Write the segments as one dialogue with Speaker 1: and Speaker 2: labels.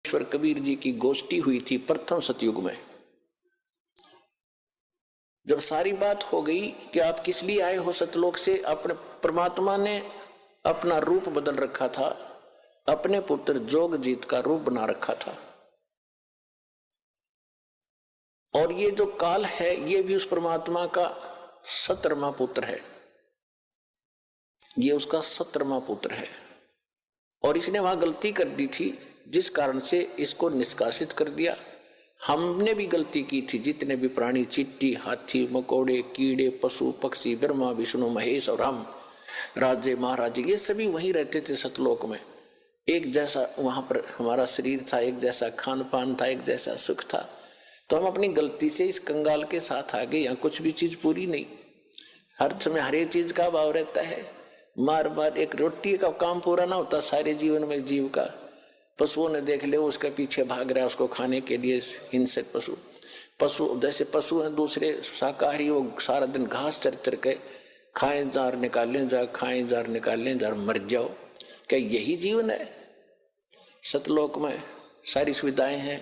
Speaker 1: ईश्वर कबीर जी की गोष्ठी हुई थी प्रथम सतयुग में। जब सारी बात हो गई कि आप किस लिए आए हो सतलोक से, अपने परमात्मा ने अपना रूप बदल रखा था, अपने पुत्र जोगजीत का रूप बना रखा था। और ये जो काल है ये भी उस परमात्मा का 17वां पुत्र है, ये उसका 17वां पुत्र है। और इसने वहां गलती कर दी थी जिस कारण से इसको निष्कासित कर दिया। हमने भी गलती की थी, जितने भी प्राणी, चींटी, हाथी, मकोड़े, कीड़े, पशु पक्षी, ब्रह्मा विष्णु महेश और हम राजे महाराजे, ये सभी वहीं रहते थे सतलोक में। एक जैसा वहां पर हमारा शरीर था, एक जैसा खान पान था, एक जैसा सुख था। तो हम अपनी गलती से इस कंगाल के साथ आ गए। यहाँ कुछ भी चीज पूरी नहीं, हर समय हर एक चीज का अभाव रहता है। मार मार एक रोटी का काम पूरा ना होता सारे जीवन में जीव का। पशुओं ने देख ले, उसके पीछे भाग रहा है उसको खाने के लिए। हिंसक पशु जैसे पशु हैं दूसरे शाकाहारी, वो सारा दिन घास चर चर के खाएं जार निकालें जार, खाएं जार निकालें जार, मर जाओ। क्या यही जीवन है? सतलोक में सारी सुविधाएं हैं,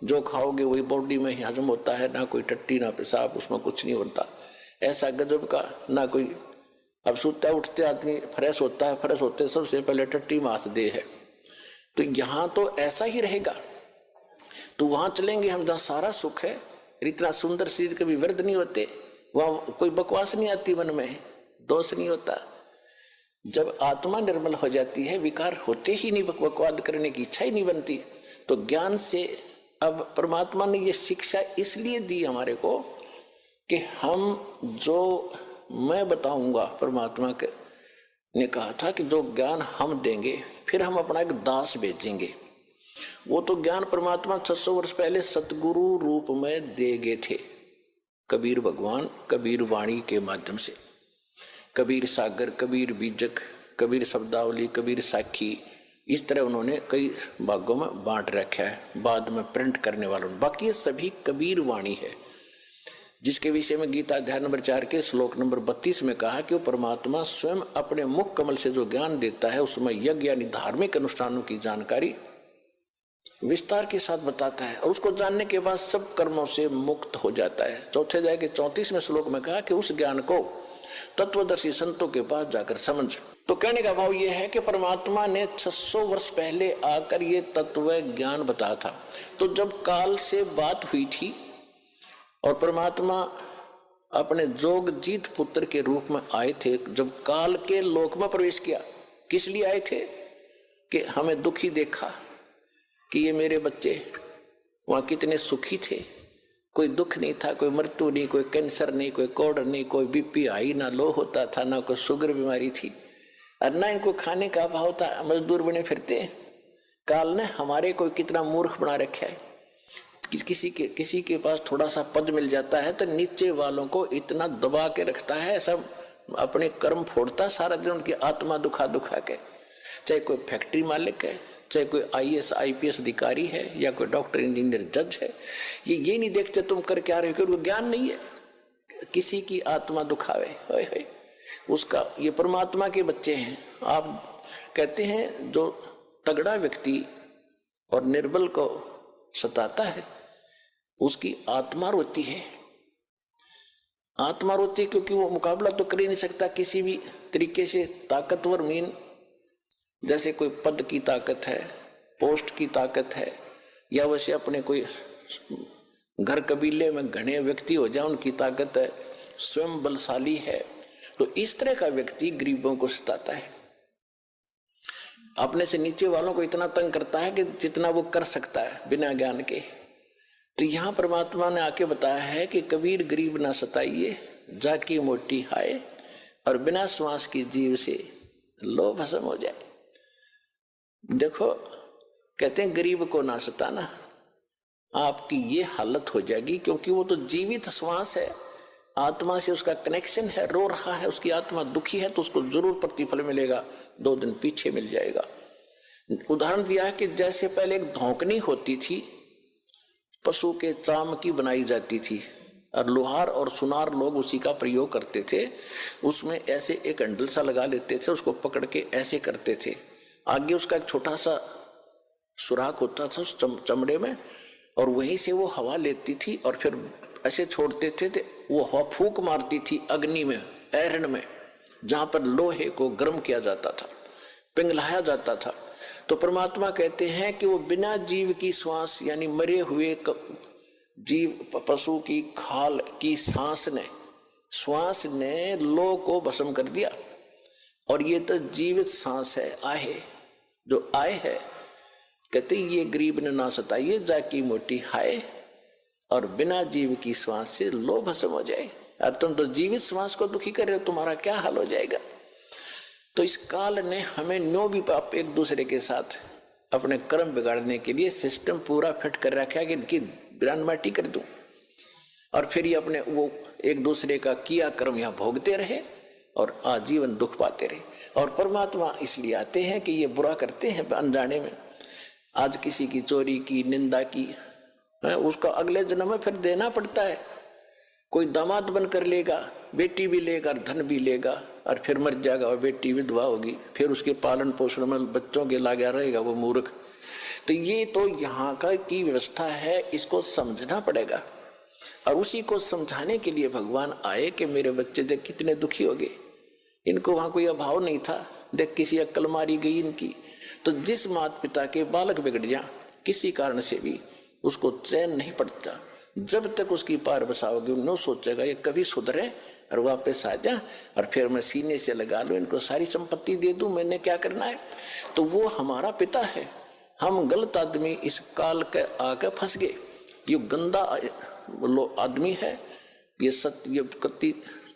Speaker 1: जो खाओगे वही बॉडी में ही हजम होता है, ना कोई टट्टी ना पेशाब, उसमें कुछ नहीं होता। ऐसा गजब का ना कोई, अब सोता उठते आदमी फ्रेश होता है, फ्रेश होते सबसे पहले टट्टी मास दे है। तो यहाँ तो ऐसा ही रहेगा। तो वहां चलेंगे हम जहाँ सारा सुख है, इतना सुंदर शरीर कभी व्यर्थ नहीं होते, वहां कोई बकवास नहीं आती, मन में दोष नहीं होता। जब आत्मा निर्मल हो जाती है, विकार होते ही नहीं, बकवाद करने की इच्छा ही नहीं बनती। तो ज्ञान से अब परमात्मा ने ये शिक्षा इसलिए दी हमारे को कि हम जो मैं बताऊंगा, परमात्मा के ने कहा था कि जो ज्ञान हम देंगे फिर हम अपना एक दास भेजेंगे। वो तो ज्ञान परमात्मा 600 वर्ष पहले सतगुरु रूप में दे गए थे। कबीर भगवान कबीर वाणी के माध्यम से, कबीर सागर, कबीर बीजक, कबीर शब्दावली, कबीर साखी, इस तरह उन्होंने कई भागों में बांट रखा है, बाद में प्रिंट करने वालों। बाकी ये सभी कबीर वाणी है, जिसके विषय में गीता अध्याय नंबर 4 के श्लोक नंबर 32 में कहा कि वो परमात्मा स्वयं अपने मुख कमल से जो ज्ञान देता है उसमें यज्ञ यानी धार्मिक अनुष्ठानों की जानकारी विस्तार के साथ बताता है, और उसको जानने के बाद सब कर्मों से मुक्त हो जाता है। चौथे अध्याय के 34वें श्लोक में कहा कि उस ज्ञान को तत्वदर्शी संतों के पास जाकर समझ। तो कहने का भाव यह है कि परमात्मा ने 600 वर्ष पहले आकर ये तत्व ज्ञान बताया था। तो जब काल से बात हुई थी और परमात्मा अपने जोगजीत पुत्र के रूप में आए थे, जब काल के लोक में प्रवेश किया, किस लिए आए थे? कि हमें दुखी देखा कि ये मेरे बच्चे वहां कितने सुखी थे, कोई दुख नहीं था, कोई मृत्यु नहीं, कोई कैंसर नहीं, कोई कोढ़ नहीं, कोई बीपी हाई ना लो होता था, ना कोई शुगर बीमारी थी, और ना इनको खाने का अभाव था, मजदूर बने फिरते। काल ने हमारे को कितना मूर्ख बना रखा है। किसी के पास थोड़ा सा पद मिल जाता है तो नीचे वालों को इतना दबा के रखता है, सब अपने कर्म फोड़ता सारा दिन, उनकी आत्मा दुखा दुखा के। चाहे कोई फैक्ट्री मालिक है, चाहे कोई IAS IPS अधिकारी है, या कोई डॉक्टर इंजीनियर जज है, ये नहीं देखते तुम कर क्या रहे हो, ज्ञान नहीं है, किसी की आत्मा दुखावे होए उसका। ये परमात्मा के बच्चे हैं। आप कहते हैं जो तगड़ा व्यक्ति और निर्बल को सताता है उसकी आत्मा रोती है। आत्मा रोती क्योंकि वो मुकाबला तो कर ही नहीं सकता किसी भी तरीके से। ताकतवर मीन जैसे कोई पद की ताकत है, पोस्ट की ताकत है, या वैसे अपने कोई घर कबीले में घने व्यक्ति हो जाए उनकी ताकत है, स्वयं बलशाली है। तो इस तरह का व्यक्ति गरीबों को सताता है, अपने से नीचे वालों को इतना तंग करता है कि जितना वो कर सकता है बिना ज्ञान के। तो यहाँ परमात्मा ने आके बताया है कि कबीर गरीब ना सताइए, जाकी मोटी हाय, और बिना श्वास की जीव से लो भस्म हो जाए। देखो कहते हैं गरीब को ना सताना, आपकी ये हालत हो जाएगी, क्योंकि वो तो जीवित श्वास है, आत्मा से उसका कनेक्शन है, रो रहा है, उसकी आत्मा दुखी है, तो उसको जरूर प्रतिफल मिलेगा, 2 दिन पीछे मिल जाएगा। उदाहरण दिया है कि जैसे पहले एक धौंकनी होती थी, पशु के चाम की बनाई जाती थी, और लोहार और सुनार लोग उसी का प्रयोग करते थे। उसमें ऐसे एक हैंडल सा लगा लेते थे, उसको पकड़ के ऐसे करते थे, आगे उसका एक छोटा सा सुराख होता था उस चमड़े में, और वहीं से वो हवा लेती थी और फिर ऐसे छोड़ते थे तो वो हवा फूंक मारती थी अग्नि में, ऐरण में, जहां पर लोहे को गर्म किया जाता था, पिघलाया जाता था। तो परमात्मा कहते हैं कि वो बिना जीव की श्वास यानी मरे हुए जीव पशु की खाल की श्वास ने लोह को भस्म कर दिया। और ये तो जीवित सांस है, आहे जो आए है, कहते ये गरीब ने ना सताइए जाकी मोटी हाय, और बिना जीव की श्वास से लोह भस्म हो जाए। और तुम तो जीवित श्वास को दुखी कर रहे हो, तुम्हारा क्या हाल हो जाएगा। तो इस काल ने हमें नो भी पाप एक दूसरे के साथ अपने कर्म बिगाड़ने के लिए सिस्टम पूरा फिट कर रखा है कि इनकी बिरान माटी कर दूं, और फिर ये अपने वो एक दूसरे का किया कर्म यहाँ भोगते रहे और आजीवन दुख पाते रहे। और परमात्मा इसलिए आते हैं कि ये बुरा करते हैं अनजाने में। आज किसी की चोरी की, निंदा की, उसका अगले जन्म में फिर देना पड़ता है। कोई दामाद बनकर लेगा, बेटी भी लेगा, धन भी लेगा, और फिर मर जाएगा और बेटी विधवा होगी, फिर उसके पालन पोषण में बच्चों के लगा रहेगा वो मूर्ख। तो ये तो यहाँ का की व्यवस्था है, इसको समझना पड़ेगा। और उसी को समझाने के लिए भगवान आए कि मेरे बच्चे देख कितने दुखी हो गए, इनको वहां कोई अभाव नहीं था, देख किसी अक्ल मारी गई इनकी। तो जिस माता पिता के बालक बिगड़ जाए किसी कारण से भी, उसको चैन नहीं पड़ता जब तक उसकी पार बसाओगे। उन्होंने सोचेगा ये कभी सुधरे और वापस आ जा, और फिर मैं सीने से लगा लूं, इनको सारी संपत्ति दे दूं, मैंने क्या करना है। तो वो हमारा पिता है। हम गलत आदमी इस काल के आके फंस गए। ये गंदा आदमी है, ये सत्य कति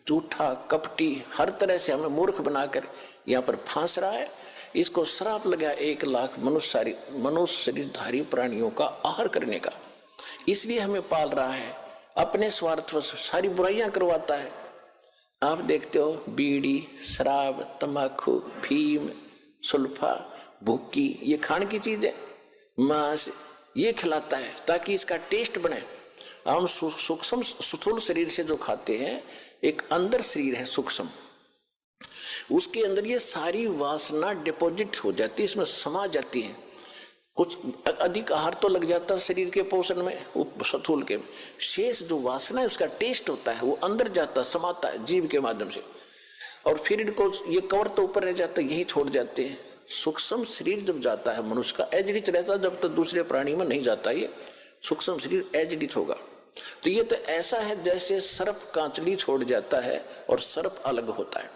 Speaker 1: झूठा कपटी हर तरह से हमें मूर्ख बनाकर यहाँ पर फांस रहा है। इसको श्राप लगा 1 लाख मनुष्य शरीरधारी प्राणियों का आहार करने का, इसलिए हमें पाल रहा है। अपने स्वार्थवश सारी बुराइयां करवाता है। आप देखते हो बीड़ी, शराब, तंबाकू, फीम, सुल्फा, भुक्की, ये खाने की चीज है, मांस ये खिलाता है ताकि इसका टेस्ट बने। हम सूक्ष्म स्थूल शरीर से जो खाते हैं, एक अंदर शरीर है सूक्ष्म, उसके अंदर ये सारी वासना डिपॉजिट हो जाती है, इसमें समा जाती है। कुछ अधिक आहार तो लग जाता है शरीर के पोषण में, वो स्थूल के शेष जो वासना है उसका टेस्ट होता है, वो अंदर जाता है, समाता है जीव के माध्यम से। और फिर इनको ये कवर तो ऊपर रह जाता है, यही छोड़ जाते हैं। सूक्ष्म शरीर जब जाता है मनुष्य का एजडित रहता है, जब तक दूसरे प्राणी में नहीं जाता ये सूक्ष्म शरीर एजडित होगा। तो ये तो ऐसा है जैसे सर्प कांचली छोड़ जाता है और सर्प अलग होता है।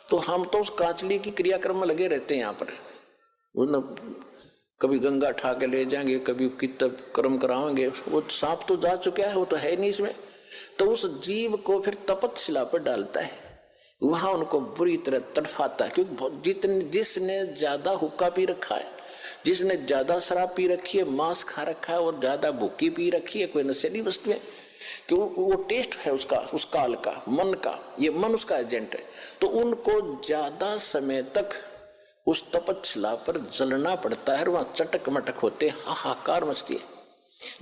Speaker 1: तो हम तो उस कांचली की क्रियाक्रम में लगे रहते हैं। यहाँ पर कभी गंगा ठा के ले जाएंगे, कभी कितब कर्म कराएंगे, वो सांप तो जा चुका है, वो तो है नहीं इसमें। तो उस जीव को फिर तपतशिला पर डालता है, वहां उनको बुरी तरह तड़फाता है। क्योंकि जिसने ज्यादा हुक्का पी रखा है, जिसने ज्यादा शराब पी रखी है, मांस खा रखा है और ज्यादा भूखी पी रखी है कोई नशीली वस्तु है, क्यों वो टेस्ट है उसका, उस काल का, मन का, ये मन उसका एजेंट है। तो उनको ज्यादा समय तक उस तपतशिला पर जलना पड़ता है, वहां चटक मटक होते, हाहाकार मचती है।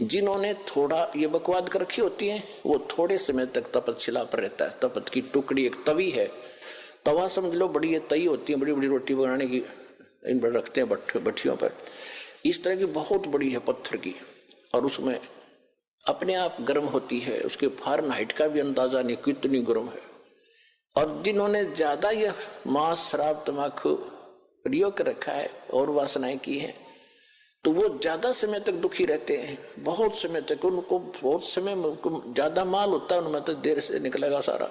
Speaker 1: जिन्होंने थोड़ा ये बकवाद कर रखी होती है, वो थोड़े समय तक तपतशिला पर रहता है। तपत की टुकड़ी एक तवी है, तवा समझ लो, बड़ी ये तई होती है, बड़ी बड़ी रोटी बनाने की, इन पर रखते हैं भट्टियों पर, इस तरह की बहुत बड़ी है पत्थर की, और उसमें अपने आप गर्म होती है, उसके फारेनहाइट का भी अंदाजा नहीं कितनी गर्म है। और जिन्होंने ज्यादा यह मांस, शराब, तंबाकू प्रयोग कर रखा है और वासनाएं की है, तो वो ज्यादा समय तक दुखी रहते हैं, बहुत समय तक। उनको बहुत समय में ज्यादा माल होता है, उनमें तो देर से निकलेगा सारा।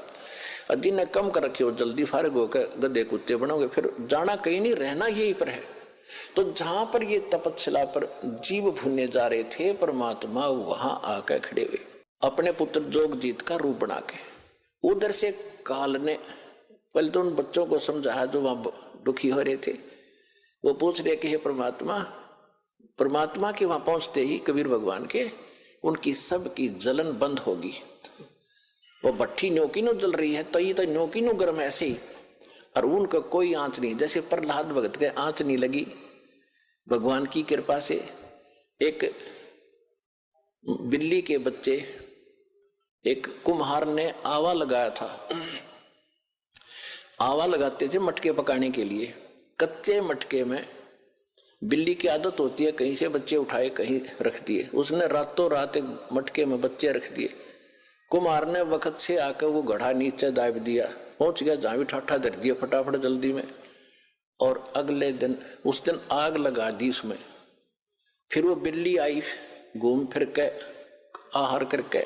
Speaker 1: और जिन्हें कम कर रखे हो जल्दी फारग होकर गधे कुत्ते बनोगे, फिर जाना कहीं नहीं, रहना यही पर है। तो जहां पर ये तपतशिला पर जीव भूनने जा रहे थे, परमात्मा वहां आकर खड़े हुए अपने पुत्र जोगजीत का रूप बना के। उधर से काल ने पहले तो उन बच्चों को समझाया जो वहां दुखी हो रहे थे। वो पूछ रहे कि हे परमात्मा, परमात्मा के वहां पहुंचते ही कबीर भगवान के, उनकी सबकी जलन बंद होगी। वो भट्टी न्योकी नो जल रही है, तो ये तो न्योकी नो गर्म ऐसे ही, और उनका कोई आंच नहीं। जैसे प्रहलाद भगत के आंच नहीं लगी भगवान की कृपा से। एक बिल्ली के बच्चे, एक कुम्हार ने आवा लगाया था, आवा लगाते थे मटके पकाने के लिए। कच्चे मटके में बिल्ली की आदत होती है कहीं से बच्चे उठाए कहीं रख दिए, उसने रातों रात एक मटके में बच्चे रख दिए। कुम्हार ने वक्त से आकर वो घड़ा नीचे दाब दिया, पहुंच गया जहां भी ठाठा धर दिया फटाफट जल्दी में, और अगले दिन उस दिन आग लगा दी उसमें। फिर वो बिल्ली आई घूम फिर के आहार करके,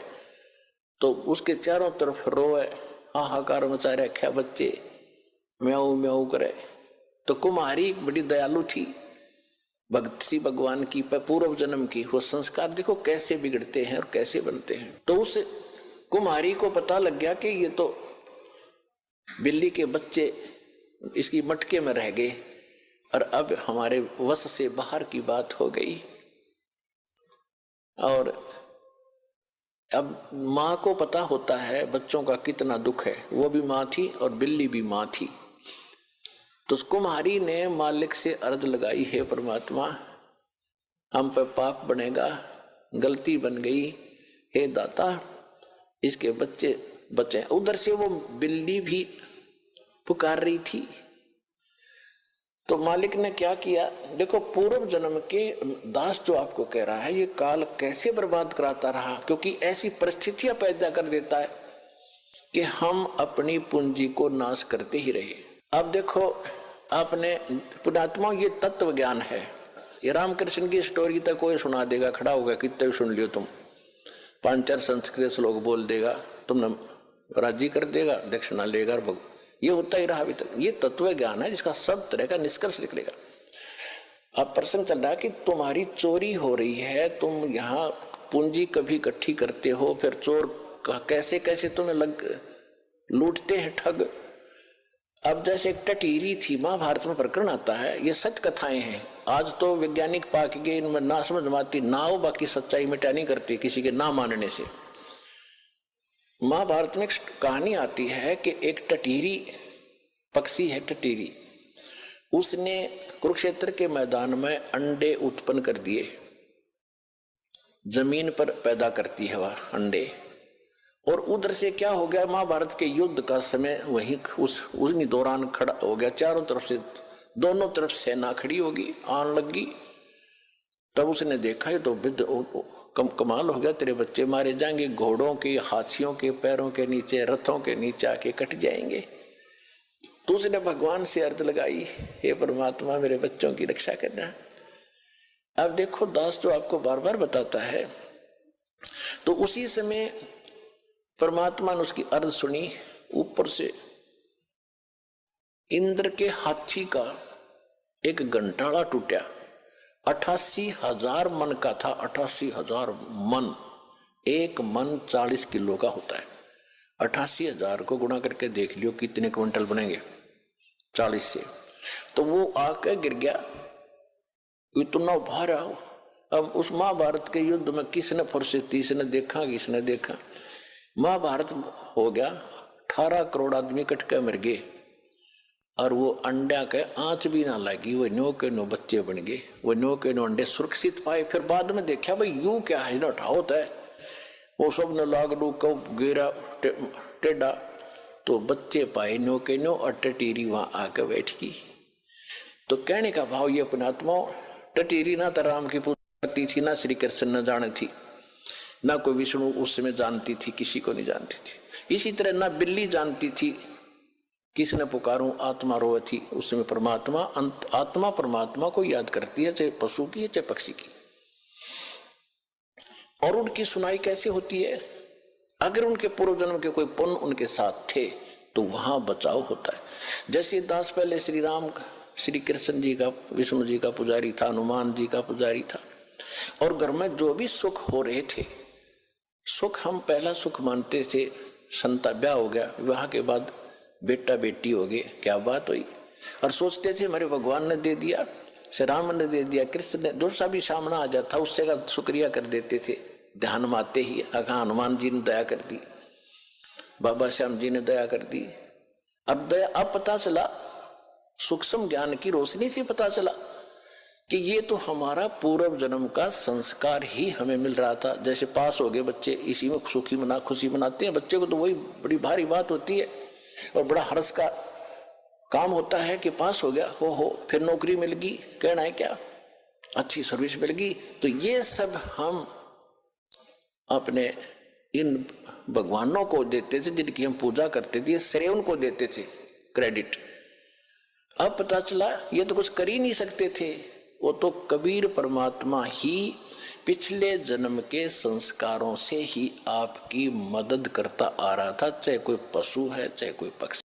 Speaker 1: तो उसके चारों तरफ रोए, हाहाकार मचा रखा, बच्चे म्याऊ म्याऊ करे। तो कुम्हारी बड़ी दयालु थी, भक्त सी भगवान की, पूर्व जन्म की, वो संस्कार देखो कैसे बिगड़ते हैं और कैसे बनते हैं। तो उस कुम्हारी को पता लग गया कि ये तो बिल्ली के बच्चे इसकी मटके में रह गए और अब हमारे वश से बाहर की बात हो गई। और अब माँ को पता होता है बच्चों का कितना दुख है, वो भी माँ थी और बिल्ली भी माँ थी। तो कुम्हारी ने मालिक से अर्ज लगाई, हे परमात्मा हम पर पाप बनेगा, गलती बन गई, हे दाता इसके बच्चे बचे। उधर से वो बिल्ली भी पुकार रही थी। तो मालिक ने क्या किया, देखो पूर्व जन्म के दास जो आपको कह रहा है ये काल कैसे बर्बाद कराता रहा, क्योंकि ऐसी परिस्थितियां पैदा कर देता है कि हम अपनी पूंजी को नाश करते ही रहे। अब देखो आपने पुणात्मा, ये तत्व ज्ञान है, ये रामकृष्ण की स्टोरी तक कोई सुना देगा, खड़ा होगा कितने भी सुन लियो तुम, 5-4 संस्कृत श्लोक बोल देगा, तुमने राजी कर देगा, दक्षिणा लेगा, ये होता ही रहा अभी तक। ये तत्व ज्ञान है जिसका सब तरह का निष्कर्ष निकलेगा। अब प्रश्न चल रहा है कि तुम्हारी चोरी हो रही है, तुम यहाँ पूंजी कभी इकट्ठी करते हो, फिर चोर कैसे कैसे तुम्हें लूटते हैं ठग। अब जैसे एक टटीरी थी, महाभारत में प्रकरण आता है, ये सच कथाएं हैं। आज तो वैज्ञानिक पाक गए, इनमें ना समझ आती ना हो, बाकी सच्चाई मिटा नहीं करती किसी के ना मानने से। महाभारत में कहानी आती है कि एक टटीरी पक्षी है, टटीरी, उसने कुरुक्षेत्र के मैदान में अंडे उत्पन्न कर दिए, जमीन पर पैदा करती है वह अंडे। और उधर से क्या हो गया, महाभारत के युद्ध का समय वहीं उसी दौरान खड़ा हो गया, चारों तरफ से दोनों तरफ सेना खड़ी होगी, आन लगी। तब उसने देखा है तो कमाल हो गया, तेरे बच्चे मारे जाएंगे, घोड़ों के हाथियों के पैरों के नीचे, रथों के नीचे आके कट जाएंगे। तो उसने भगवान से अर्ज लगाई, हे परमात्मा मेरे बच्चों की रक्षा करना। अब देखो दास जो आपको बार बार बताता है, तो उसी समय परमात्मा ने उसकी अर्ज सुनी। ऊपर से इंद्र के हाथी का एक घंटाड़ा टूटा, 88,000 मन का था, 88,000 मन। एक मन 40 किलो का होता है, 88,000 को गुणा करके देख लियो कितने क्विंटल बनेंगे 40 से। तो वो आके गिर गया, इतना भारा। अब उस महाभारत के युद्ध में किसने फुर्सत थी, इसने देखा किसने देखा। महाभारत हो गया, 18 करोड़ आदमी कट के मर गए, और वो अंडा के आंच भी ना लगी, वो नो के नो बच्चे बन गए, वो नो के नो अंडे सुरक्षित पाए। फिर बाद में देखा भाई यू क्या है, ना होता है, वो सब ने लाग लू कब गिरा टेढ़ा, तो बच्चे पाए नो के नो, और टटीरी वहां आकर बैठ गई। तो कहने का भाव ये अपनात्मा, टटीरी ना तो राम की पूजा करती थी, ना श्री कृष्ण न जाने थी, ना कोई विष्णु उस समय जानती थी, किसी को नहीं जानती थी। इसी तरह ना बिल्ली जानती थी किसने पुकारूं, आत्मा रोए थी उस समय परमात्मा। आत्मा परमात्मा को याद करती है, चाहे पशु की है चाहे पक्षी की। और उनकी सुनाई कैसे होती है, अगर उनके पूर्व जन्म के कोई पुण्य उनके साथ थे तो वहां बचाव होता है। जैसे दास पहले श्री राम श्री कृष्ण जी का, विष्णु जी का पुजारी था, हनुमान जी का पुजारी था, और घर में जो भी सुख हो रहे थे, सुख हम पहला सुख मानते थे, संता ब्याह हो गया, विवाह के बाद बेटा बेटी हो गए, क्या बात हुई, और सोचते थे हमारे भगवान ने दे दिया, श्री राम ने दे दिया, कृष्ण ने, जो सा भी सामना आ जाता उससे का शुक्रिया कर देते थे। ध्यान में आते ही हनुमान जी ने दया कर दी, बाबा श्याम जी ने दया कर दी। अब दया, अब पता चला, सूक्ष्म ज्ञान की रोशनी से पता चला कि ये तो हमारा पूर्व जन्म का संस्कार ही हमें मिल रहा था। जैसे पास हो गए बच्चे, इसी में खुशी मनाते हैं बच्चे को, तो वही बड़ी भारी बात होती है और बड़ा हर्ष का काम होता है कि पास हो गया, हो फिर नौकरी मिल गई, कहना है क्या, अच्छी सर्विस मिल गई। तो ये सब हम अपने इन भगवानों को देते थे जिनकी हम पूजा करते थे, श्रेय उनको देते थे, क्रेडिट। अब पता चला ये तो कुछ कर ही नहीं सकते थे, वो तो कबीर परमात्मा ही पिछले जन्म के संस्कारों से ही आपकी मदद करता आ रहा था, चाहे कोई पशु है चाहे कोई पक्षी।